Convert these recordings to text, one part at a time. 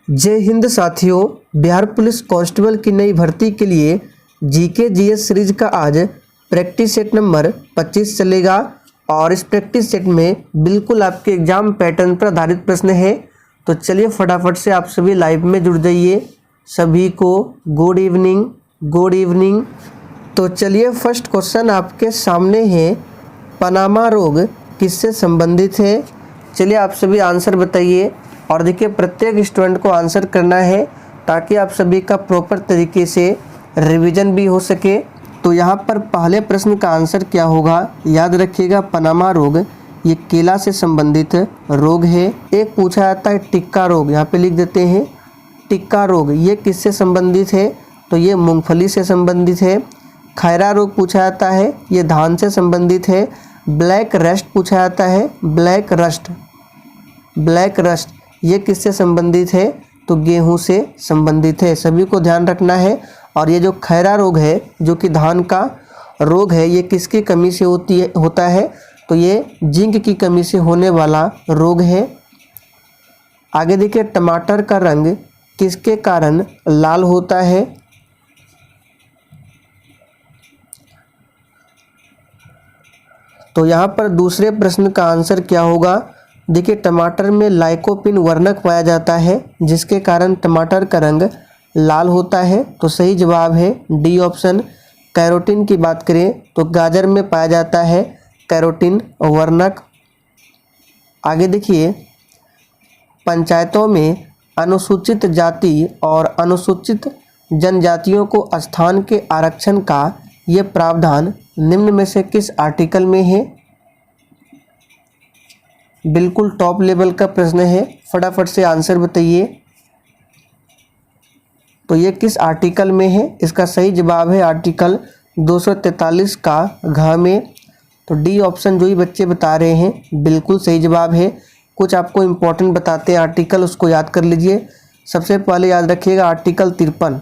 जय हिंद साथियों, Bihar police constable की नई भर्ती के लिए जीके जीएस सीरीज का आज प्रैक्टिस सेट नंबर 25 चलेगा और इस प्रैक्टिस सेट में बिल्कुल आपके एग्जाम पैटर्न पर आधारित प्रश्न है। तो चलिए फटाफट से आप सभी लाइव में जुड़ जाइए। सभी को गुड इवनिंग, गुड इवनिंग। तो चलिए फर्स्ट क्वेश्चन आपके सामने है, पनामा रोग किससे संबंधित है। चलिए आप सभी आंसर बताइए और देखिए प्रत्येक स्टूडेंट को आंसर करना है ताकि आप सभी का प्रॉपर तरीके से रिवीजन भी हो सके। तो यहाँ पर पहले प्रश्न का आंसर क्या होगा, याद रखिएगा पनामा रोग ये केला से संबंधित रोग है। एक पूछा जाता है टिक्का रोग, यहाँ पे लिख देते हैं टिक्का रोग ये किससे संबंधित है, तो ये मूंगफली से संबंधित है। खैरा रोग पूछा जाता है, ये धान से संबंधित है। ब्लैक रस्ट पूछा जाता है, ब्लैक रस्ट ये किससे संबंधित है, तो गेहूं से संबंधित है। सभी को ध्यान रखना है। और ये जो खैरा रोग है जो कि धान का रोग है, ये किसकी कमी से होता है, तो ये जिंक की कमी से होने वाला रोग है। आगे देखिए टमाटर का रंग किसके कारण लाल होता है, तो यहाँ पर दूसरे प्रश्न का आंसर क्या होगा। देखिए टमाटर में लाइकोपिन वर्णक पाया जाता है जिसके कारण टमाटर का रंग लाल होता है। तो सही जवाब है डी ऑप्शन। कैरोटीन की बात करें तो गाजर में पाया जाता है कैरोटीन वर्णक। आगे देखिए पंचायतों में अनुसूचित जाति और अनुसूचित जनजातियों को स्थान के आरक्षण का ये प्रावधान निम्न में से किस आर्टिकल में है। बिल्कुल टॉप लेवल का प्रश्न है, फटाफट से आंसर बताइए। तो ये किस आर्टिकल में है, इसका सही जवाब है आर्टिकल 243 का घ में। तो डी ऑप्शन जो ही बच्चे बता रहे हैं बिल्कुल सही जवाब है। कुछ आपको इम्पोर्टेंट बताते हैं आर्टिकल, उसको याद कर लीजिए। सबसे पहले याद रखिएगा आर्टिकल 53।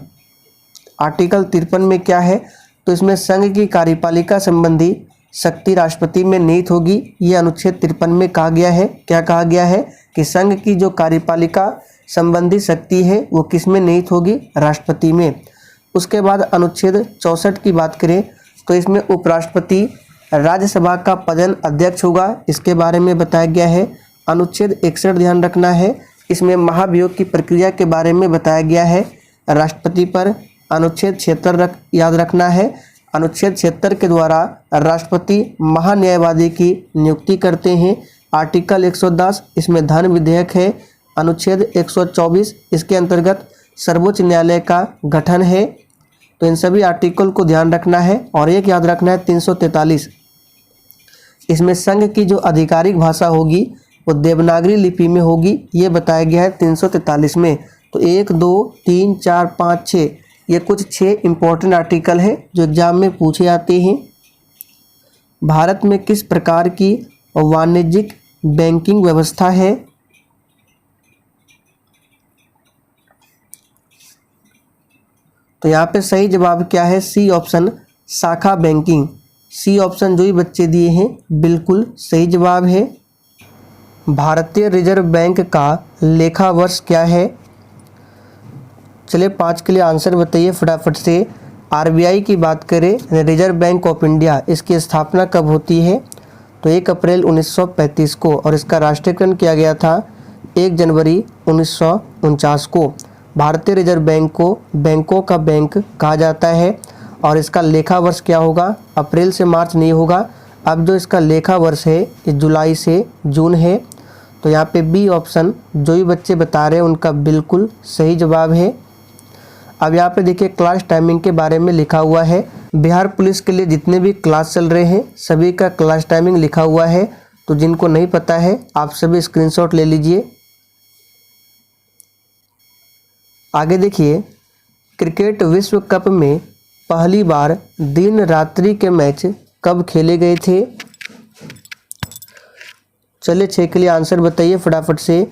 आर्टिकल 53 में क्या है, तो इसमें संघ की कार्यपालिका संबंधी शक्ति राष्ट्रपति में निहित होगी। ये अनुच्छेद 53 में कहा गया है। क्या कहा गया है कि संघ की जो कार्यपालिका संबंधी शक्ति है वो किस में निहित होगी, राष्ट्रपति में। उसके बाद अनुच्छेद 64 की बात करें तो इसमें उपराष्ट्रपति राज्यसभा का पदेन अध्यक्ष होगा, इसके बारे में बताया गया है। अनुच्छेद 61 ध्यान रखना है, इसमें महाभियोग की प्रक्रिया के बारे में बताया गया है राष्ट्रपति पर। अनुच्छेद 76 याद रखना है, अनुच्छेद 76 के द्वारा राष्ट्रपति महान्यायवादी की नियुक्ति करते हैं। आर्टिकल 110 इसमें धन विधेयक है। अनुच्छेद 124 इसके अंतर्गत सर्वोच्च न्यायालय का गठन है। तो इन सभी आर्टिकल को ध्यान रखना है। और एक याद रखना है 343, इसमें संघ की जो आधिकारिक भाषा होगी वो देवनागरी लिपि में होगी, ये बताया गया है 343 में। तो 1, 2, 3, 4, 5, 6 ये कुछ 6 इंपॉर्टेंट आर्टिकल है जो एग्जाम में पूछे जाते हैं। भारत में किस प्रकार की वाणिज्यिक बैंकिंग व्यवस्था है, तो यहाँ पे सही जवाब क्या है, सी ऑप्शन शाखा बैंकिंग। सी ऑप्शन जो ही बच्चे दिए हैं बिल्कुल सही जवाब है। भारतीय रिजर्व बैंक का लेखा वर्ष क्या है। चलिए 5 के लिए आंसर बताइए फटाफट से। आरबीआई की बात करें, रिजर्व बैंक ऑफ इंडिया, इसकी स्थापना कब होती है, तो 1 अप्रैल 1935 को। और इसका राष्ट्रीयकरण किया गया था 1 जनवरी 1949 को। भारतीय रिजर्व बैंक को बैंकों का बैंक कहा जाता है। और इसका लेखा वर्ष क्या होगा, अप्रैल से मार्च नहीं होगा। अब जो इसका लेखा वर्ष है ये जुलाई से जून है। तो यहाँ पे बी ऑप्शन जो भी बच्चे बता रहे हैं उनका बिल्कुल सही जवाब है। अब यहाँ पे देखिए क्लास टाइमिंग के बारे में लिखा हुआ है। बिहार पुलिस के लिए जितने भी क्लास चल रहे हैं सभी का क्लास टाइमिंग लिखा हुआ है। तो जिनको नहीं पता है आप सभी स्क्रीनशॉट ले लीजिए। आगे देखिए क्रिकेट विश्व कप में पहली बार दिन रात्रि के मैच कब खेले गए थे। चलिए 6 के लिए आंसर बताइए फटाफट से।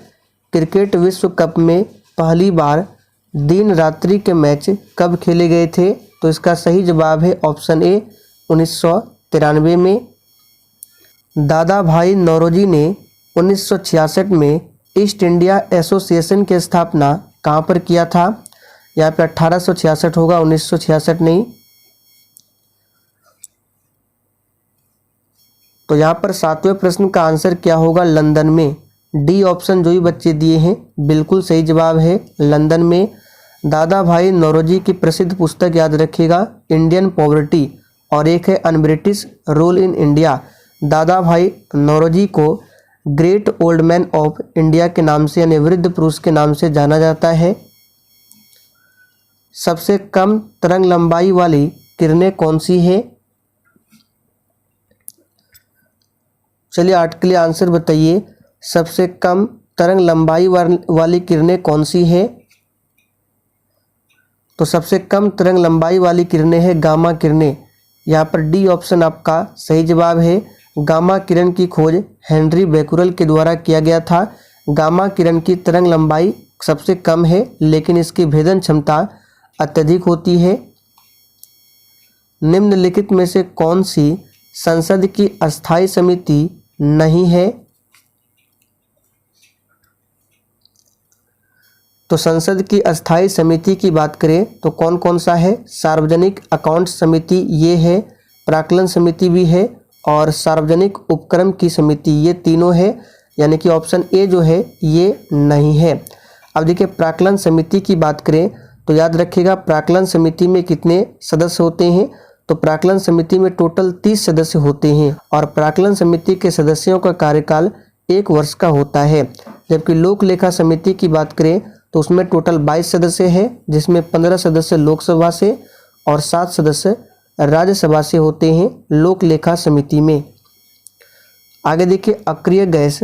क्रिकेट विश्व कप में पहली बार दिन रात्रि के मैच कब खेले गए थे, तो इसका सही जवाब है ऑप्शन ए 1993 में। दादा भाई नौरोजी ने 1966 में ईस्ट इंडिया एसोसिएशन की स्थापना कहाँ पर किया था? यहाँ पे 1866 होगा, 1966 नहीं। तो यहाँ पर 7वें प्रश्न का आंसर क्या होगा? लंदन में। डी ऑप्शन जो भी बच्चे दिए हैं बिल्कुल सही जवाब है, लंदन में। दादा भाई नौरोजी की प्रसिद्ध पुस्तक याद रखिएगा, इंडियन पॉवर्टी, और एक है un British rule in India. दादा भाई नौरोजी को great old man of India के नाम से यानी वृद्ध पुरुष के नाम से जाना जाता है। सबसे कम तरंग लंबाई वाली किरणें कौन सी है? चलिए 8 के लिए आंसर बताइए। सबसे कम तरंग लंबाई वाली किरणें कौन सी है? तो सबसे कम तरंग लंबाई वाली किरणें है गामा किरणें। यहाँ पर डी ऑप्शन आपका सही जवाब है। गामा किरण की खोज हेनरी बेकुरल के द्वारा किया गया था। गामा किरण की तरंग लंबाई सबसे कम है लेकिन इसकी भेदन क्षमता अत्यधिक होती है। निम्नलिखित में से कौन सी संसद की अस्थायी समिति नहीं है? तो संसद की अस्थायी समिति की बात करें तो कौन कौन सा है? सार्वजनिक अकाउंट समिति ये है, प्राक्कलन समिति भी है, और सार्वजनिक उपक्रम की समिति, ये तीनों है। यानी कि ऑप्शन ए जो है ये नहीं है। अब देखिए प्राक्कलन समिति की बात करें तो याद रखिएगा प्राक्कलन समिति में कितने सदस्य होते हैं? तो प्राक्कलन समिति में टोटल 30 सदस्य होते हैं और प्राक्कलन समिति के सदस्यों का कार्यकाल 1 वर्ष का होता है। जबकि लोक लेखा समिति की बात करें तो उसमें टोटल 22 सदस्य हैं, जिसमें 15 सदस्य लोकसभा से और 7 सदस्य राज्यसभा से होते हैं लोक लेखा समिति में। आगे देखिए अक्रिय गैस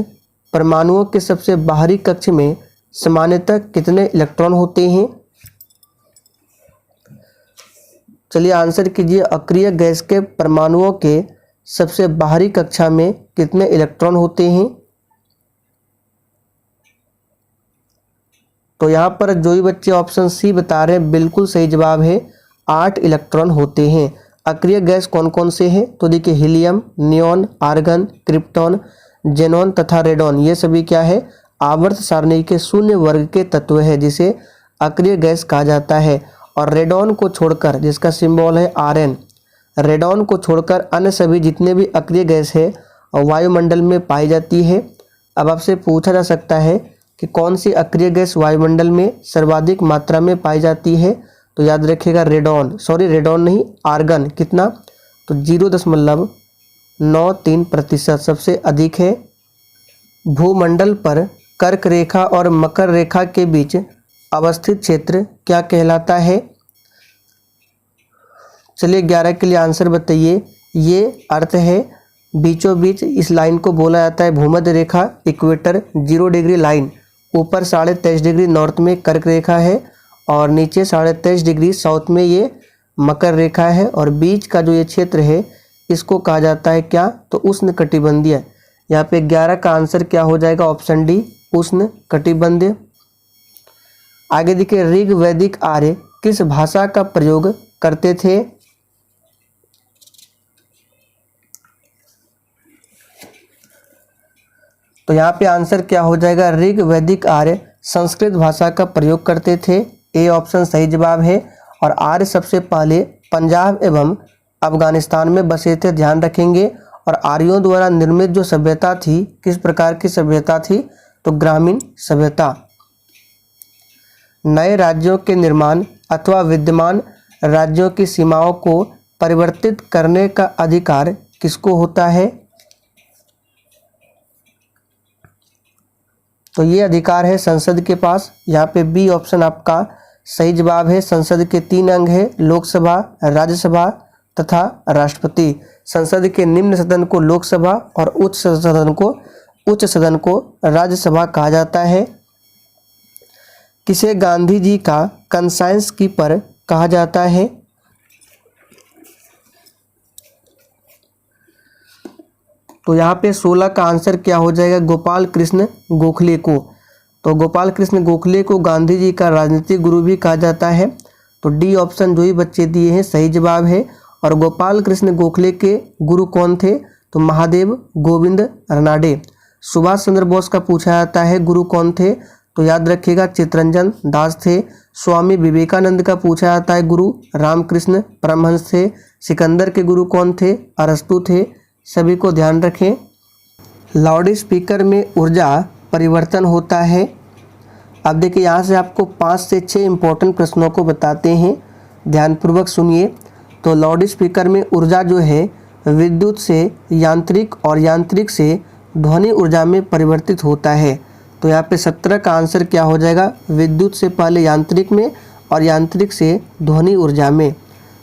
परमाणुओं के सबसे बाहरी कक्ष में सामान्यतः कितने इलेक्ट्रॉन होते हैं? चलिए आंसर कीजिए। अक्रिय गैस के परमाणुओं के सबसे बाहरी कक्षा में कितने इलेक्ट्रॉन होते हैं? तो यहाँ पर जो भी बच्चे ऑप्शन सी बता रहे हैं बिल्कुल सही जवाब है, 8 इलेक्ट्रॉन होते हैं। अक्रिय गैस कौन कौन से हैं? तो देखिए helium, neon, argon, krypton, xenon तथा रेडॉन, ये सभी क्या है? आवर्त सारणी के शून्य वर्ग के तत्व है जिसे अक्रिय गैस कहा जाता है। और रेडॉन को छोड़कर, जिसका सिंबल है Rn, रेडॉन को छोड़कर अन्य सभी जितने भी अक्रिय गैस है वायुमंडल में पाई जाती है। अब आपसे पूछा जा सकता है कि कौन सी अक्रिय गैस वायुमंडल में सर्वाधिक मात्रा में पाई जाती है? तो याद रखिएगा रेडॉन नहीं, आर्गन। कितना? तो 0.93% सबसे अधिक है। भूमंडल पर कर्क रेखा और मकर रेखा के बीच अवस्थित क्षेत्र क्या कहलाता है? चलिए 11 के लिए आंसर बताइए। ये अर्थ है बीचों बीच इस लाइन को बोला जाता है भूमध्य रेखा, इक्वेटर, 0 डिग्री लाइन। ऊपर 23.5 डिग्री नॉर्थ में कर्क रेखा है और नीचे 23.5 डिग्री साउथ में ये मकर रेखा है। और बीच का जो ये क्षेत्र है इसको कहा जाता है क्या? तो उष्ण कटिबंधीय। यहाँ पे 11 का आंसर क्या हो जाएगा? ऑप्शन डी, उष्ण कटिबंधीय। आगे देखिए ऋग वैदिक आर्य किस भाषा का प्रयोग करते थे? तो यहाँ पे आंसर क्या हो जाएगा? ऋग वैदिक आर्य संस्कृत भाषा का प्रयोग करते थे। ए ऑप्शन सही जवाब है। और आर्य सबसे पहले पंजाब एवं अफगानिस्तान में बसे थे, ध्यान रखेंगे। और आर्यों द्वारा निर्मित जो सभ्यता थी किस प्रकार की सभ्यता थी? तो ग्रामीण सभ्यता। नए राज्यों के निर्माण अथवा विद्यमान राज्यों की सीमाओं को परिवर्तित करने का अधिकार किसको होता है? तो ये अधिकार है संसद के पास। यहाँ पे बी ऑप्शन आपका सही जवाब है। संसद के 3 अंग है, लोकसभा, राज्यसभा तथा राष्ट्रपति। संसद के निम्न सदन को लोकसभा और उच्च सदन को राज्यसभा कहा जाता है। किसे गांधी जी का कंसाइंस कीपर कहा जाता है? तो यहाँ पे 16 का आंसर क्या हो जाएगा? गोपाल कृष्ण गोखले को। तो गोपाल कृष्ण गोखले को गांधी जी का राजनीतिक गुरु भी कहा जाता है। तो डी ऑप्शन जो ही बच्चे दिए हैं सही जवाब है। और गोपाल कृष्ण गोखले के गुरु कौन थे? तो महादेव गोविंद रानडे। सुभाष चंद्र बोस का पूछा जाता है गुरु कौन थे? तो याद रखिएगा चित्तरंजन दास थे। स्वामी विवेकानंद का पूछा जाता है गुरु रामकृष्ण परमहंस थे। सिकंदर के गुरु कौन थे? अरस्तु थे। सभी को ध्यान रखें। लाउड स्पीकर में ऊर्जा परिवर्तन होता है। अब देखिए यहाँ से आपको 5 से 6 इंपॉर्टेंट प्रश्नों को बताते हैं, ध्यानपूर्वक सुनिए। तो लाउड स्पीकर में ऊर्जा जो है विद्युत से यांत्रिक और यांत्रिक से ध्वनि ऊर्जा में परिवर्तित होता है। तो यहाँ पे 17 का आंसर क्या हो जाएगा? विद्युत से पहले यांत्रिक में और यांत्रिक से ध्वनि ऊर्जा में।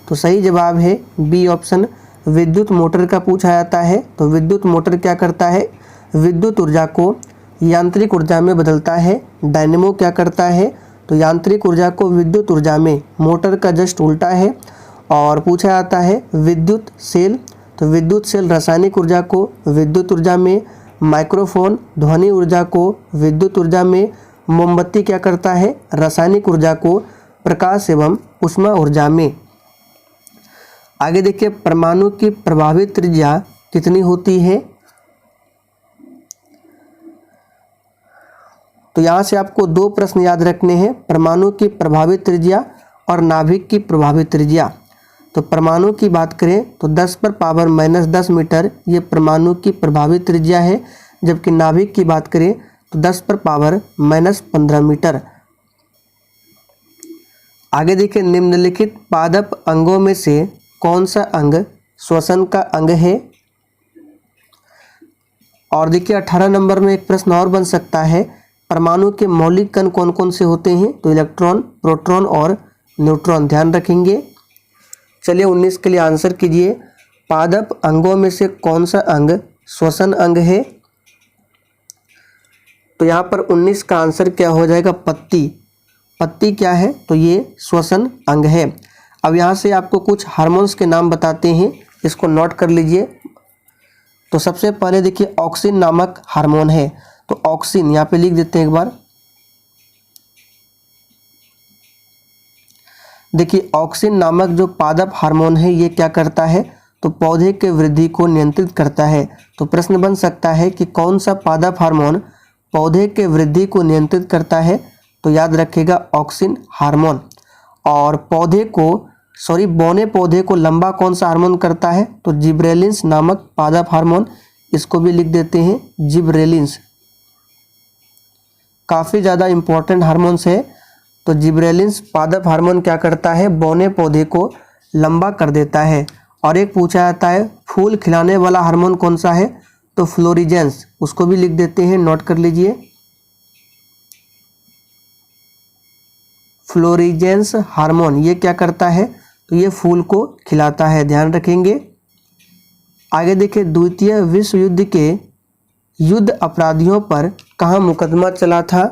तो सही जवाब है बी ऑप्शन। विद्युत मोटर का पूछा जाता है। तो विद्युत मोटर क्या करता है? विद्युत ऊर्जा को यांत्रिक ऊर्जा में बदलता है। डायनेमो क्या करता है? तो यांत्रिक ऊर्जा को विद्युत ऊर्जा में। मोटर का जस्ट उल्टा है। और पूछा जाता है विद्युत सेल। तो विद्युत सेल रासायनिक ऊर्जा को विद्युत ऊर्जा में। माइक्रोफोन ध्वनि ऊर्जा को विद्युत ऊर्जा में। मोमबत्ती क्या करता है? रासायनिक ऊर्जा को प्रकाश एवं ऊष्मा ऊर्जा में। आगे देखिए परमाणु की प्रभावित त्रिज्या कितनी होती है? तो यहाँ से आपको 2 प्रश्न याद रखने हैं, परमाणु की प्रभावित त्रिज्या और नाभिक की प्रभावित त्रिज्या। तो परमाणु की बात करें तो 10⁻⁻10 मीटर ये परमाणु की प्रभावित त्रिज्या है, जबकि नाभिक की बात करें तो 10⁻⁻15 मीटर। आगे देखिए निम्नलिखित पादप अंगों में से कौन सा अंग श्वसन का अंग है? और देखिए 18 नंबर में एक प्रश्न और बन सकता है, परमाणु के मौलिक कण कौन कौन से होते हैं? तो इलेक्ट्रॉन, प्रोटॉन और न्यूट्रॉन। ध्यान रखेंगे। चलिए 19 के लिए आंसर कीजिए। पादप अंगों में से कौन सा अंग श्वसन अंग है? तो यहाँ पर 19 का आंसर क्या हो जाएगा? पत्ती। पत्ती क्या है? तो ये श्वसन अंग है। अब यहाँ से आपको कुछ हार्मोन्स के नाम बताते हैं, इसको नोट कर लीजिए। तो सबसे पहले देखिए ऑक्सिन नामक हार्मोन है। तो ऑक्सिन यहाँ पे लिख देते हैं एक बार। देखिए ऑक्सिन नामक जो पादप हार्मोन है ये क्या करता है? तो पौधे के वृद्धि को नियंत्रित करता है। तो प्रश्न बन सकता है कि कौन सा पादप हार्मोन पौधे के वृद्धि को नियंत्रित करता है? तो याद रखिएगा ऑक्सिन हार्मोन। और बौने पौधे को लंबा कौन सा हार्मोन करता है? तो जिब्रेलिन्स नामक पादप हार्मोन, इसको भी लिख देते हैं जिब्रेलिन्स। काफ़ी ज़्यादा इम्पोर्टेंट हार्मोन्स है। तो जिब्रेलिन्स पादप हार्मोन क्या करता है? बौने पौधे को लंबा कर देता है। और एक पूछा जाता है फूल खिलाने वाला हार्मोन कौन सा है? तो फ्लोरिजेंस, उसको भी लिख देते हैं, नोट कर लीजिए। फ्लोरिजेंस हार्मोन ये क्या करता है? तो ये फूल को खिलाता है, ध्यान रखेंगे। आगे देखिए द्वितीय विश्व युद्ध के युद्ध अपराधियों पर कहाँ मुकदमा चला था?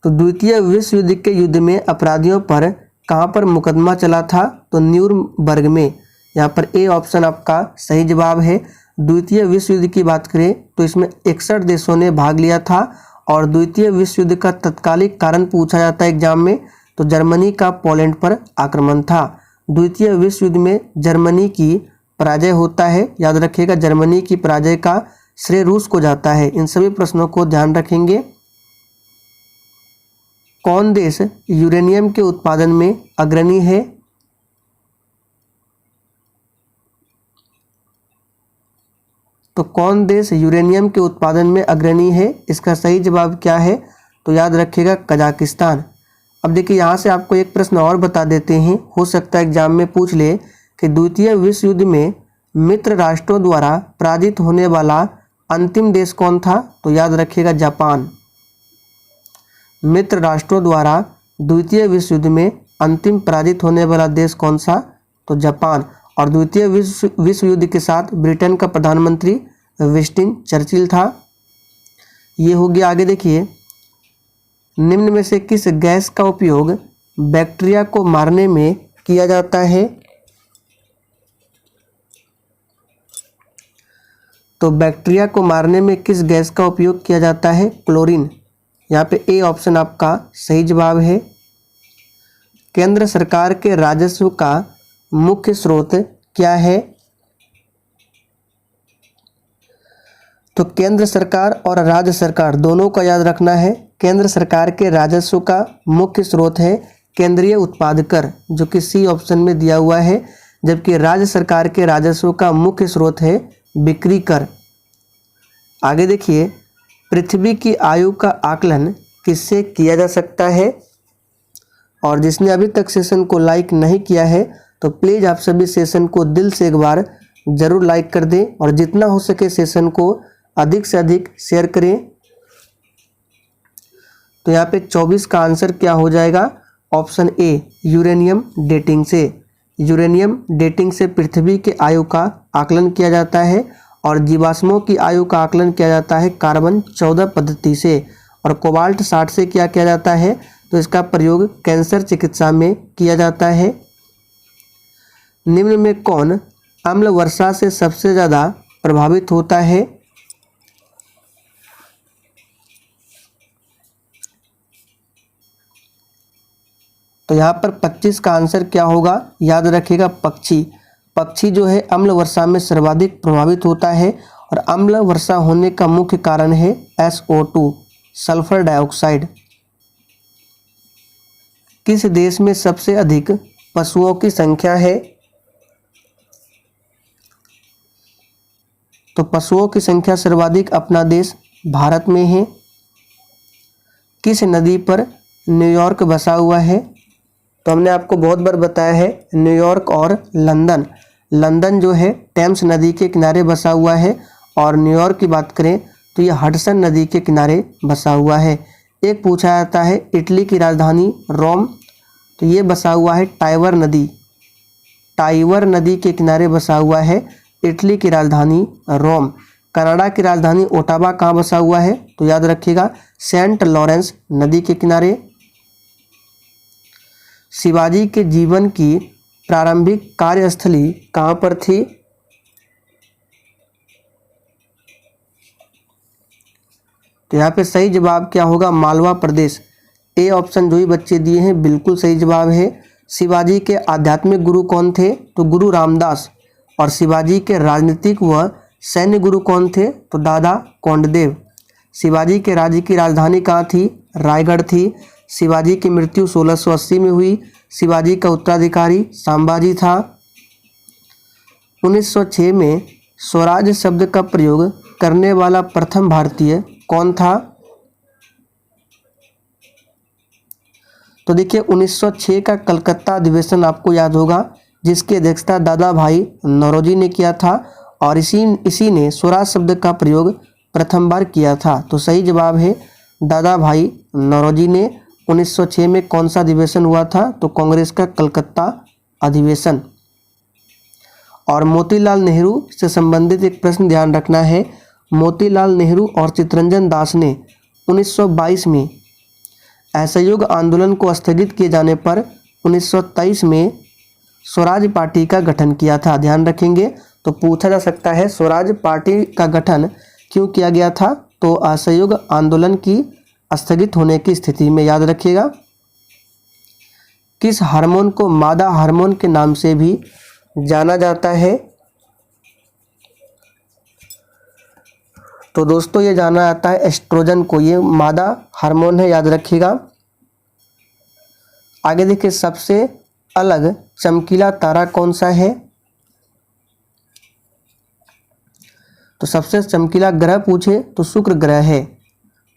तो द्वितीय विश्व युद्ध के युद्ध में अपराधियों पर कहाँ पर मुकदमा चला था? तो न्यूरमबर्ग में। यहाँ पर ए ऑप्शन आपका सही जवाब है। द्वितीय विश्व युद्ध की बात करें तो इसमें 61 देशों ने भाग लिया था। और द्वितीय विश्व युद्ध का तत्कालिक कारण पूछा जाता है एग्जाम में, तो जर्मनी का पोलैंड पर आक्रमण था। द्वितीय विश्व युद्ध में जर्मनी की पराजय होता है, याद रखिएगा जर्मनी की पराजय का श्रेय रूस को जाता है। इन सभी प्रश्नों को ध्यान रखेंगे। कौन देश यूरेनियम के उत्पादन में अग्रणी है? तो कौन देश यूरेनियम के उत्पादन में अग्रणी है? इसका सही जवाब क्या है? तो याद रखिएगा कजाकिस्तान। अब देखिए यहाँ से आपको एक प्रश्न और बता देते हैं, हो सकता है एग्जाम में पूछ ले कि द्वितीय विश्व युद्ध में मित्र राष्ट्रों द्वारा पराजित होने वाला अंतिम देश कौन था? तो याद रखिएगा जापान। मित्र राष्ट्रों द्वारा द्वितीय विश्व युद्ध में अंतिम पराजित होने वाला देश कौन सा? तो जापान। और द्वितीय विश्व युद्ध के साथ ब्रिटेन का प्रधानमंत्री विंस्टन चर्चिल था। ये हो गया। आगे देखिए निम्न में से किस गैस का उपयोग बैक्टीरिया को मारने में किया जाता है? तो बैक्टीरिया को मारने में किस गैस का उपयोग किया जाता है? क्लोरीन। यहाँ पे ए ऑप्शन आपका सही जवाब है। केंद्र सरकार के राजस्व का मुख्य स्रोत क्या है? तो केंद्र सरकार और राज्य सरकार दोनों का याद रखना है। केंद्र सरकार के राजस्व का मुख्य स्रोत है केंद्रीय उत्पाद कर, जो कि सी ऑप्शन में दिया हुआ है, जबकि राज्य सरकार के राजस्व का मुख्य स्रोत है बिक्री कर। आगे देखिए, पृथ्वी की आयु का आकलन किससे किया जा सकता है? और जिसने अभी तक सेशन को लाइक नहीं किया है तो प्लीज़ आप सभी सेशन को दिल से एक बार ज़रूर लाइक कर दें और जितना हो सके सेशन को अधिक से अधिक शेयर करें। तो यहाँ पे 24 का आंसर क्या हो जाएगा? ऑप्शन ए, यूरेनियम डेटिंग से। यूरेनियम डेटिंग से पृथ्वी के आयु का आकलन किया जाता है और जीवाश्मों की आयु का आकलन किया जाता है कार्बन 14 पद्धति से। और कोबाल्ट 60 से क्या किया जाता है? तो इसका प्रयोग कैंसर चिकित्सा में किया जाता है। निम्न में कौन अम्ल वर्षा से सबसे ज़्यादा प्रभावित होता है? तो यहाँ पर 25 का आंसर क्या होगा? याद रखिएगा, पक्षी। पक्षी जो है अम्ल वर्षा में सर्वाधिक प्रभावित होता है और अम्ल वर्षा होने का मुख्य कारण है SO2, सल्फर डाइऑक्साइड। किस देश में सबसे अधिक पशुओं की संख्या है? तो पशुओं की संख्या सर्वाधिक अपना देश भारत में है। किस नदी पर न्यूयॉर्क बसा हुआ है? तो हमने आपको बहुत बार बताया है, न्यूयॉर्क और लंदन। लंदन जो है टेम्स नदी के किनारे बसा हुआ है और न्यूयॉर्क की बात करें तो ये हडसन नदी के किनारे बसा हुआ है। एक पूछा जाता है इटली की राजधानी रोम, तो ये बसा हुआ है टाइवर नदी, टाइवर नदी के किनारे बसा हुआ है इटली की राजधानी रोम। कनाडा की राजधानी ओटावा कहाँ बसा हुआ है? तो याद रखिएगा, सेंट लॉरेंस नदी के किनारे। शिवाजी के जीवन की प्रारंभिक कार्यस्थली कहाँ पर थी? तो यहाँ पे सही जवाब क्या होगा? मालवा प्रदेश। ए ऑप्शन जो ही बच्चे दिए हैं बिल्कुल सही जवाब है। शिवाजी के आध्यात्मिक गुरु कौन थे? तो गुरु रामदास। और शिवाजी के राजनीतिक व सैन्य गुरु कौन थे? तो दादा कोंडदेव। शिवाजी के राज्य की राजधानी कहाँ थी? रायगढ़ थी। शिवाजी की मृत्यु 1680 में हुई। शिवाजी का उत्तराधिकारी संभाजी था। 1906 में स्वराज शब्द का प्रयोग करने वाला प्रथम भारतीय कौन था? तो देखिए 1906 का कलकत्ता अधिवेशन आपको याद होगा, जिसकी अध्यक्षता दादा भाई नौरोजी ने किया था और इसी ने स्वराज शब्द का प्रयोग प्रथम बार किया था। तो सही जवाब है दादा भाई नौरोजी ने। 1906 में कौन सा अधिवेशन हुआ था? तो कांग्रेस का कलकत्ता अधिवेशन। और मोतीलाल नेहरू से संबंधित एक प्रश्न ध्यान रखना है। मोतीलाल नेहरू और चित्तरंजन दास ने 1922 में असहयोग आंदोलन को स्थगित किए जाने पर 1923 में स्वराज पार्टी का गठन किया था। ध्यान रखेंगे, तो पूछा जा सकता है स्वराज पार्टी का गठन क्यों किया गया था? तो असहयोग आंदोलन की स्थगित होने की स्थिति में। याद रखिएगा। किस हार्मोन को मादा हार्मोन के नाम से भी जाना जाता है? तो दोस्तों ये जाना जाता है एस्ट्रोजन को, ये मादा हार्मोन है, याद रखिएगा। आगे देखिए, सबसे अलग चमकीला तारा कौन सा है? तो सबसे चमकीला ग्रह पूछे तो शुक्र ग्रह है।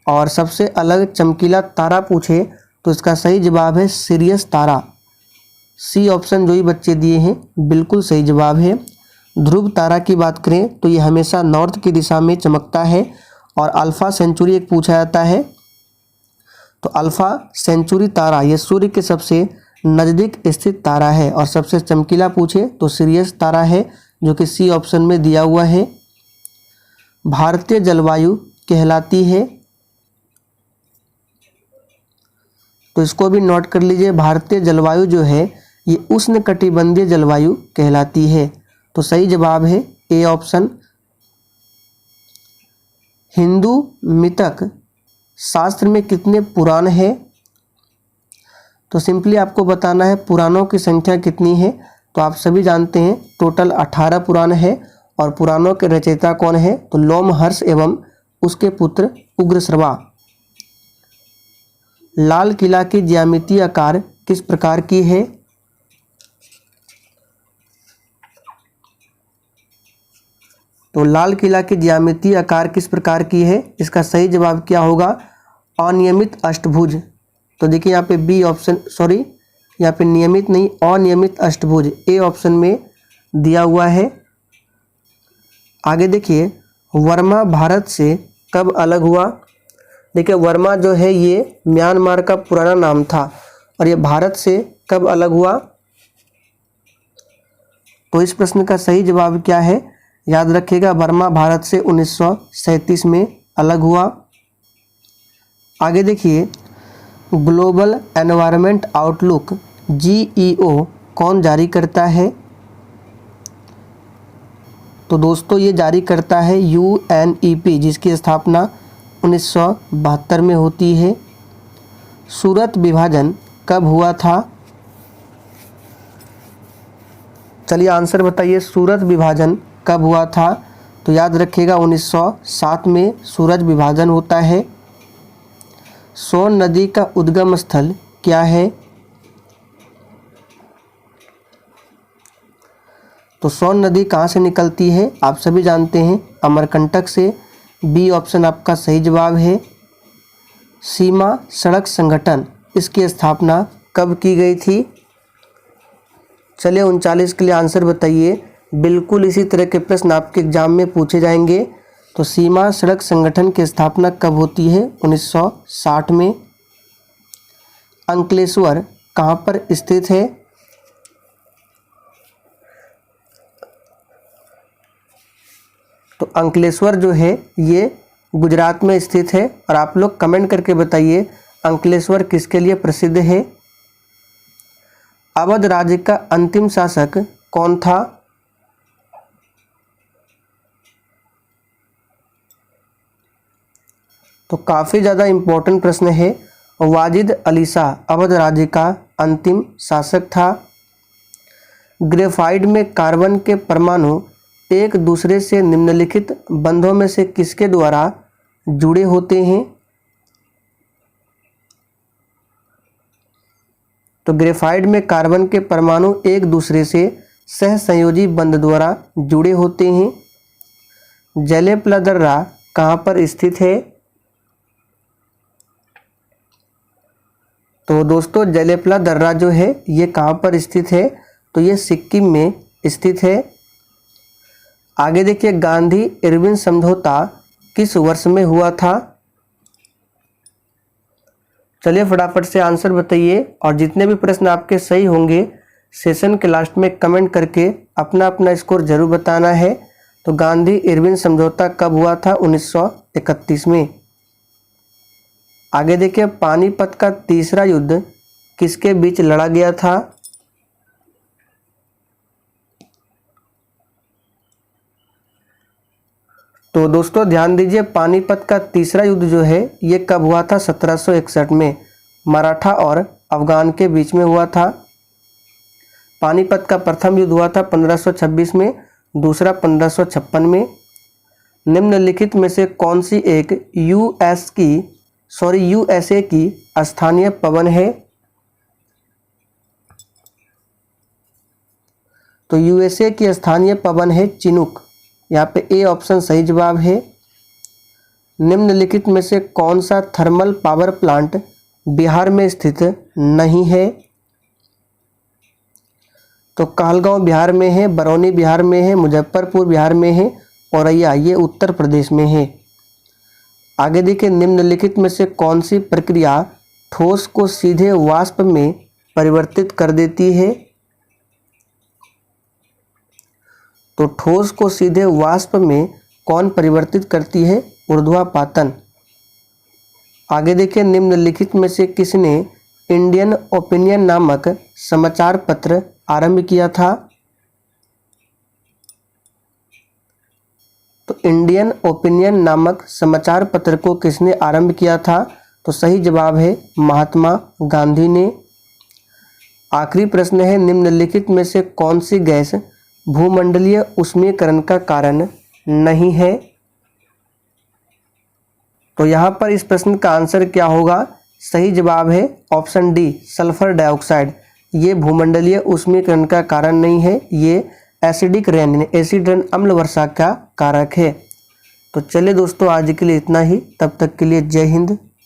और सबसे अलग चमकीला तारा पूछे तो इसका सही जवाब है सिरियस तारा। सी ऑप्शन जो ही बच्चे दिए हैं बिल्कुल सही जवाब है। ध्रुव तारा की बात करें तो ये हमेशा नॉर्थ की दिशा में चमकता है। और अल्फा सेंचुरी एक पूछा जाता है, तो अल्फा सेंचुरी तारा ये सूर्य के सबसे नज़दीक स्थित तारा है। और सबसे चमकीला पूछे तो सिरियस तारा है, जो कि सी ऑप्शन में दिया हुआ है। भारतीय जलवायु कहलाती है, तो इसको भी नोट कर लीजिए। भारतीय जलवायु जो है ये उष्णकटिबंधीय जलवायु कहलाती है। तो सही जवाब है ए ऑप्शन। हिंदू मितक शास्त्र में कितने पुराण हैं? तो सिंपली आपको बताना है पुराणों की संख्या कितनी है। तो आप सभी जानते हैं टोटल 18 पुराण है और पुराणों के रचयिता कौन है? तो लोमहर्ष एवं उसके पुत्र उग्रश्रवा। लाल किला की ज्यामितीय आकार किस प्रकार की है? तो लाल किला की ज्यामितीय आकार किस प्रकार की है? इसका सही जवाब क्या होगा? अनियमित अष्टभुज। तो देखिए यहाँ पे बी ऑप्शन, सॉरी यहाँ पे नियमित नहीं, अनियमित अष्टभुज ए ऑप्शन में दिया हुआ है। आगे देखिए, वर्मा भारत से कब अलग हुआ? देखिए वर्मा जो है ये म्यांमार का पुराना नाम था और ये भारत से कब अलग हुआ? तो इस प्रश्न का सही जवाब क्या है? याद रखिएगा, वर्मा भारत से 1937 में अलग हुआ। आगे देखिए, ग्लोबल एनवायरनमेंट आउटलुक GEO कौन जारी करता है? तो दोस्तों ये जारी करता है UNEP, जिसकी स्थापना 1972 में होती है। सूरत विभाजन कब हुआ था? चलिए आंसर बताइए, सूरत विभाजन कब हुआ था? तो याद रखिएगा 1907 में सूरत विभाजन होता है। सोन नदी का उद्गम स्थल क्या है? तो सोन नदी कहाँ से निकलती है? आप सभी जानते हैं, अमरकंटक से। बी ऑप्शन आपका सही जवाब है। सीमा सड़क संगठन, इसकी स्थापना कब की गई थी? चलिए 39 के लिए आंसर बताइए। बिल्कुल इसी तरह के प्रश्न आपके एग्जाम में पूछे जाएंगे। तो सीमा सड़क संगठन की स्थापना कब होती है? 1960 में। अंकलेश्वर कहाँ पर स्थित है? तो अंकलेश्वर जो है ये गुजरात में स्थित है। और आप लोग कमेंट करके बताइए अंकलेश्वर किसके लिए प्रसिद्ध है? अवध राज्य का अंतिम शासक कौन था? तो काफ़ी ज़्यादा इम्पोर्टेंट प्रश्न है। वाजिद अली शाह अवध राज्य का अंतिम शासक था। ग्रेफाइट में कार्बन के परमाणु एक दूसरे से निम्नलिखित बंधों में से किसके द्वारा जुड़े होते हैं? तो ग्रेफाइट में कार्बन के परमाणु एक दूसरे से सहसंयोजी बंध द्वारा जुड़े होते हैं। जलेपला दर्रा कहाँ पर स्थित है? तो दोस्तों जलेपला दर्रा जो है ये कहाँ पर स्थित है? तो ये सिक्किम में स्थित है। आगे देखिए, गांधी इरविन समझौता किस वर्ष में हुआ था? चलिए फटाफट से आंसर बताइए और जितने भी प्रश्न आपके सही होंगे सेशन के लास्ट में कमेंट करके अपना अपना स्कोर जरूर बताना है। तो गांधी इरविन समझौता कब हुआ था? 1931 में। आगे देखिए, पानीपत का तीसरा युद्ध किसके बीच लड़ा गया था? तो दोस्तों ध्यान दीजिए, पानीपत का तीसरा युद्ध जो है ये कब हुआ था? 1761 में मराठा और अफगान के बीच में हुआ था। पानीपत का प्रथम युद्ध हुआ था 1526 में, दूसरा 1556 में। निम्नलिखित में से कौन सी एक यूएसए की स्थानीय पवन है? तो यूएसए की स्थानीय पवन है चिनूक। यहाँ पे ए ऑप्शन सही जवाब है। निम्नलिखित में से कौन सा थर्मल पावर प्लांट बिहार में स्थित नहीं है? तो कहलगांव बिहार में है, बरौनी बिहार में है, मुजफ्फरपुर बिहार में है, औरैया ये उत्तर प्रदेश में है। आगे देखिए, निम्नलिखित में से कौन सी प्रक्रिया ठोस को सीधे वाष्प में परिवर्तित कर देती है? तो ठोस को सीधे वाष्प में कौन परिवर्तित करती है? ऊर्ध्वापातन। आगे देखिए, निम्नलिखित में से किसने इंडियन ओपिनियन नामक समाचार पत्र आरंभ किया था? तो इंडियन ओपिनियन नामक समाचार पत्र को किसने आरंभ किया था? तो सही जवाब है महात्मा गांधी ने। आखिरी प्रश्न है, निम्नलिखित में से कौन सी गैस भूमंडलीय उष्मीकरण का कारण नहीं है। तो यहाँ पर इस प्रश्न का आंसर क्या होगा? सही जवाब है ऑप्शन डी, सल्फर डाइऑक्साइड। ये भूमंडलीय उष्मीकरण का कारण नहीं है, ये एसिडिक रेन, एसिड रेन अम्ल वर्षा का कारक है। तो चलिए दोस्तों, आज के लिए इतना ही। तब तक के लिए जय हिंद,